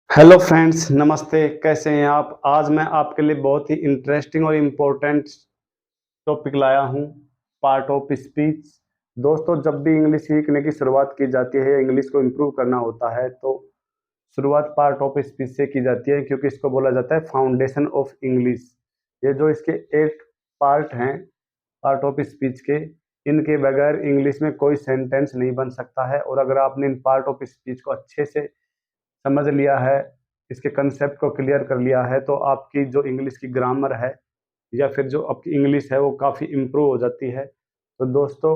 Hello friends, नमस्ते। कैसे हैं आप? आज मैं आपके लिए बहुत ही इंटरेस्टिंग और इम्पोर्टेंट टॉपिक लाया हूँ, पार्ट ऑफ स्पीच। दोस्तों, जब भी इंग्लिश सीखने की शुरुआत की जाती है या इंग्लिश को इम्प्रूव करना होता है तो शुरुआत पार्ट ऑफ स्पीच से की जाती है, क्योंकि इसको बोला जाता है फाउंडेशन ऑफ इंग्लिश। ये जो इसके 8 पार्ट हैं पार्ट ऑफ स्पीच के, इनके बगैर इंग्लिश में कोई सेंटेंस नहीं बन सकता है। और अगर आपने इन पार्ट ऑफ स्पीच को अच्छे से समझ लिया है, इसके कंसेप्ट को क्लियर कर लिया है, तो आपकी जो इंग्लिश की ग्रामर है या फिर जो आपकी इंग्लिश है वो काफ़ी इम्प्रूव हो जाती है। तो दोस्तों,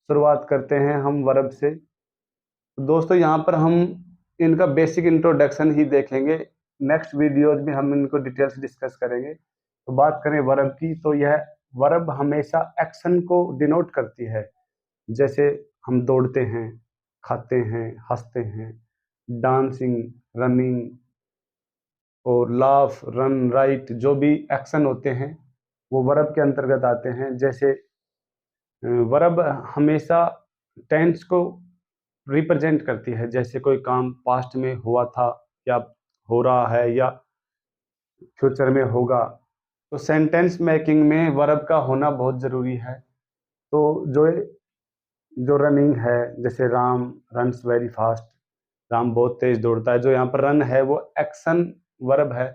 शुरुआत करते हैं हम वर्ब से। तो दोस्तों, यहाँ पर हम इनका बेसिक इंट्रोडक्शन ही देखेंगे। नेक्स्ट वीडियोज में हम इनको डिटेल्स डिस्कस करेंगे। तो बात करें वर्ब की, तो यह वर्ब हमेशा एक्शन को डिनोट करती है। जैसे हम दौड़ते हैं, खाते हैं, हंसते हैं, डांसिंग, रनिंग और लाफ, रन, राइट, जो भी एक्शन होते हैं वो वर्ब के अंतर्गत आते हैं। जैसे वर्ब हमेशा टेंस को रिप्रेजेंट करती है। जैसे कोई काम पास्ट में हुआ था या हो रहा है या फ्यूचर में होगा, तो सेंटेंस मेकिंग में वर्ब का होना बहुत ज़रूरी है। तो जो जो रनिंग है, जैसे Ram runs very fast, Ram बहुत तेज दौड़ता है, जो यहाँ पर रन है वो एक्शन वर्ब है।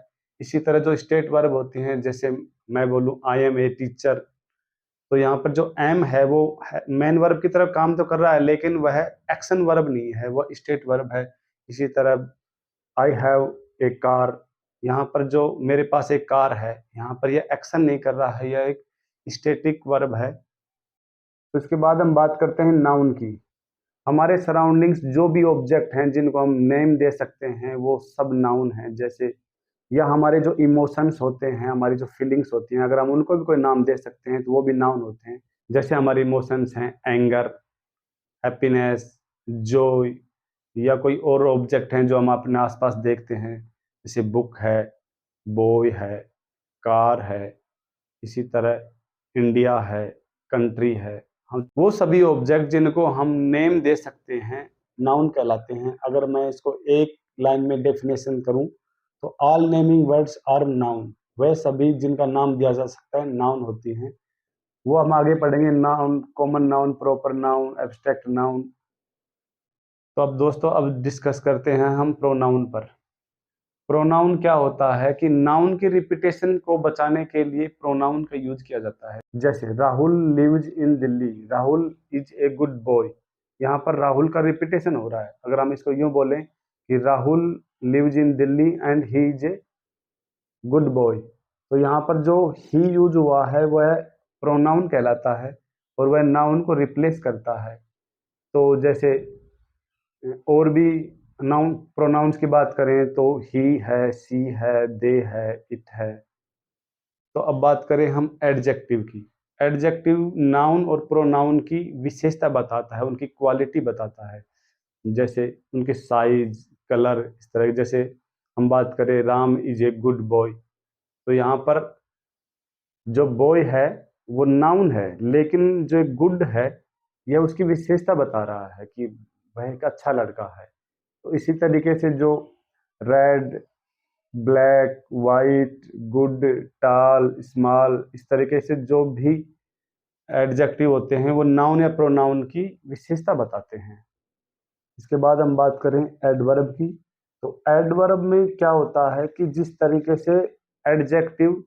इसी तरह जो स्टेट वर्ब होती हैं, जैसे मैं बोलूँ आई एम ए टीचर, तो यहाँ पर जो एम है वो मेन वर्ब की तरफ काम तो कर रहा है, लेकिन वह एक्शन वर्ब नहीं है, वह स्टेट वर्ब है। इसी तरह आई हैव ए कार, यहाँ पर जो मेरे पास एक कार है, यहाँ पर यह एक्शन नहीं कर रहा है, यह एक स्टेटिक वर्ब है। तो इसके बाद हम बात करते हैं नाउन की। हमारे सराउंडिंग्स जो भी ऑब्जेक्ट हैं जिनको हम नेम दे सकते हैं वो सब नाउन हैं। जैसे या हमारे जो इमोशंस होते हैं, हमारी जो फीलिंग्स होती हैं, अगर हम उनको भी कोई नाम दे सकते हैं तो वो भी नाउन होते हैं। जैसे हमारे इमोशंस हैं एंगर, हैप्पीनेस, जॉय, या कोई और ऑब्जेक्ट हैं जो हम अपने आसपास देखते हैं, जैसे बुक है, बॉय है, कार है, इसी तरह इंडिया है, कंट्री है। हम वो सभी ऑब्जेक्ट जिनको हम नेम दे सकते हैं नाउन कहलाते हैं। अगर मैं इसको एक लाइन में डेफिनेशन करूं तो all naming words are noun. वह सभी जिनका नाम दिया जा सकता है नाउन होती हैं। वो हम आगे पढ़ेंगे, noun, common noun, proper noun, abstract noun. तो अब दोस्तों, अब डिस्कस करते हैं हम प्रोनाउन पर। प्रोनाउन क्या होता है कि नाउन की रिपीटेशन को बचाने के लिए प्रोनाउन का यूज किया जाता है। जैसे Rahul lives in Delhi, Rahul is a good boy. यहाँ पर राहुल का रिपीटेशन हो रहा है। अगर हम इसको यूं बोलें कि Rahul lives in Delhi and he is a good boy, तो यहाँ पर जो ही यूज हुआ है वह प्रोनाउन कहलाता है और वह नाउन को रिप्लेस करता है। तो जैसे और भी नाउन प्रोनाउंस की बात करें तो ही है, सी है, दे है, इट है। तो अब बात करें हम एडजेक्टिव की। एडजेक्टिव नाउन और प्रोनाउन की विशेषता बताता है, उनकी क्वालिटी बताता है। जैसे उनके साइज, कलर, इस तरह। जैसे हम बात करें Ram is a good boy, तो यहाँ पर जो बॉय है वो नाउन है, लेकिन जो गुड है यह उसकी विशेषता बता रहा है कि वह एक अच्छा लड़का है। तो इसी तरीके से जो रेड, ब्लैक, वाइट, गुड, टाल, स्मॉल, इस तरीके से जो भी एडजेक्टिव होते हैं वो नाउन या प्रोनाउन की विशेषता बताते हैं। इसके बाद हम बात करें एडवर्ब की। तो एडवर्ब में क्या होता है कि जिस तरीके से एडजेक्टिव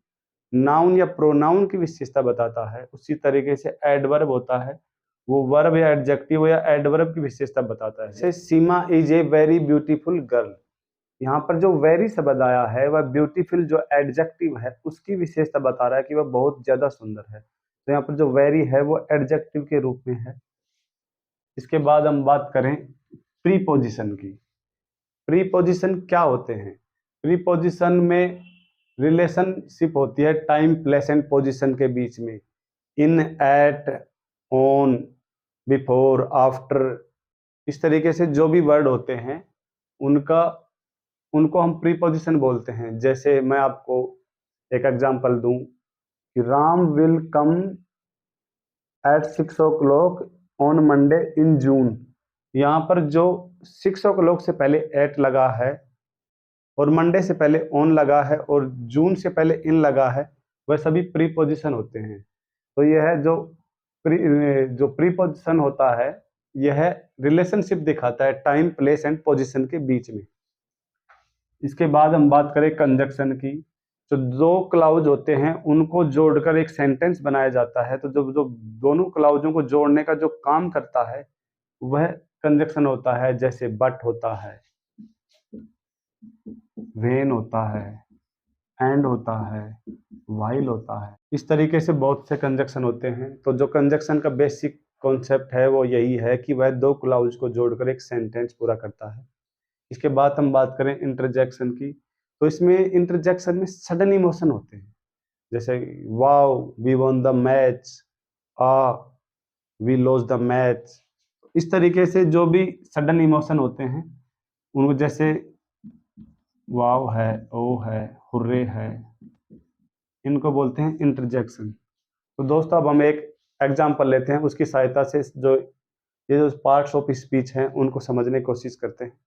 नाउन या प्रोनाउन की विशेषता बताता है, उसी तरीके से एडवर्ब होता है, वो वर्ब या एडजेक्टिव या एडवर्ब की विशेषता बताता है। जैसे Seema is a very beautiful girl, यहाँ पर जो वेरी शब्द आया है वह ब्यूटीफुल जो एडजेक्टिव है उसकी विशेषता बता रहा है कि वह बहुत ज्यादा सुंदर है। तो यहाँ पर जो वेरी है वो एडजेक्टिव के रूप में है। इसके बाद हम बात करें प्रीपोजिशन की। प्रीपोजिशन क्या होते हैं? प्रीपोजिशन में रिलेशनशिप होती है टाइम, प्लेस एंड पोजिशन के बीच में। इन, एट, ऑन, बिफोर, आफ्टर, इस तरीके से जो भी वर्ड होते हैं उनका उनको हम प्रीपोजिशन बोलते हैं। जैसे मैं आपको एक एग्जांपल दूं कि Ram will come at 6 o'clock on Monday in June. यहाँ पर जो 6 o'clock से पहले एट लगा है और मंडे से पहले ऑन लगा है और जून से पहले इन लगा है, वह सभी प्रीपोजिशन होते हैं। तो यह जो प्रीपोजिशन होता है, यह रिलेशनशिप दिखाता है टाइम, प्लेस एंड पोजीशन के बीच में। इसके बाद हम बात करें कंजक्शन की। जो दो क्लाउज होते हैं उनको जोड़कर एक सेंटेंस बनाया जाता है। तो जो जो दोनों क्लाउजों को जोड़ने का जो काम करता है वह कंजक्शन होता है। जैसे बट होता है, वेन होता है, एंड होता है, व्हाइल होता है। इस तरीके से बहुत से कंजक्शन होते हैं। तो जो कंजक्शन का बेसिक कॉन्सेप्ट है वो यही है कि वह दो क्लाउज को जोड़कर एक सेंटेंस पूरा करता है। इसके बाद हम बात करें इंटरजेक्शन की। तो इसमें इंटरजेक्शन में सडन इमोशन होते हैं। जैसे wow we won the match, ah we lost the match. इस तरीके से जो भी सडन इमोशन होते हैं उनको, जैसे वाव है, ओ है, हुर्रे है, इनको बोलते हैं इंटरजेक्शन। तो दोस्तों अब हम एक एग्जाम्पल लेते हैं, उसकी सहायता से ये जो पार्ट्स ऑफ स्पीच हैं उनको समझने की कोशिश करते हैं।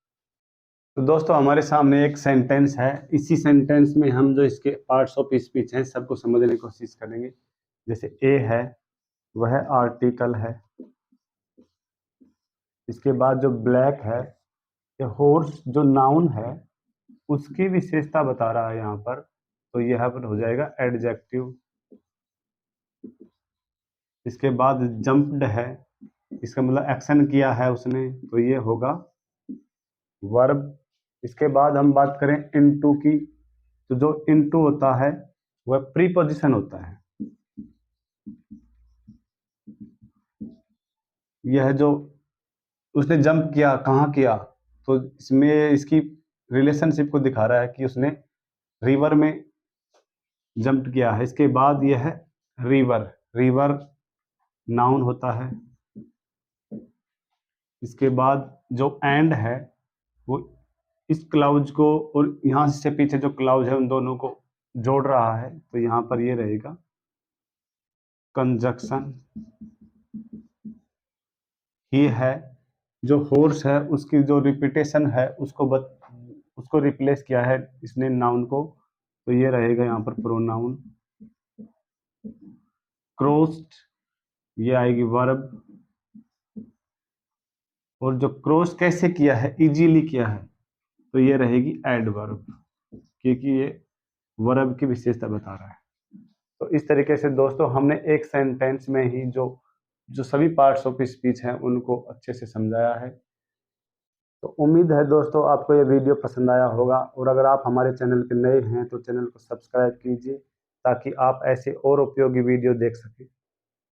तो दोस्तों हमारे सामने एक सेंटेंस है। इसी सेंटेंस में हम जो इसके पार्ट्स ऑफ स्पीच हैं सबको समझने की कोशिश करेंगे। जैसे ए है वह आर्टिकल है। इसके बाद जो ब्लैक है, ये हॉर्स जो नाउन है उसकी विशेषता बता रहा है यहाँ पर, तो यह पर हो जाएगा एडजेक्टिव। इसके बाद जंप्ड है, इसका मतलब एक्शन किया है उसने, तो ये होगा वर्ब। इसके बाद हम बात करें इनटू की। तो जो इनटू होता है वह प्रीपोजिशन होता है। यह जो उसने जंप किया, कहाँ किया, तो इसमें इसकी रिलेशनशिप को दिखा रहा है कि उसने रिवर में जंप किया है। इसके बाद यह है रिवर, रिवर नाउन होता है। इसके बाद जो एंड है वो इस क्लाउज को और यहाँ से पीछे जो क्लाउज है उन दोनों को जोड़ रहा है, तो यहाँ पर ये रहेगा कंजक्शन। ही है जो हॉर्स है उसकी जो रिपीटेशन है उसको रिप्लेस किया है इसने नाउन को, तो ये रहेगा यहाँ पर प्रोनाउन। क्रॉस्ड ये आएगी वर्ब। और जो क्रॉस कैसे किया है, इजीली किया है, तो ये रहेगी एडवर्ब, क्योंकि ये वर्ब की विशेषता बता रहा है। तो इस तरीके से दोस्तों हमने एक सेंटेंस में ही जो जो सभी पार्ट्स ऑफ स्पीच हैं उनको अच्छे से समझाया है। तो उम्मीद है दोस्तों आपको ये वीडियो पसंद आया होगा, और अगर आप हमारे चैनल के नए हैं तो चैनल को सब्सक्राइब कीजिए ताकि आप ऐसे और उपयोगी वीडियो देख सकें।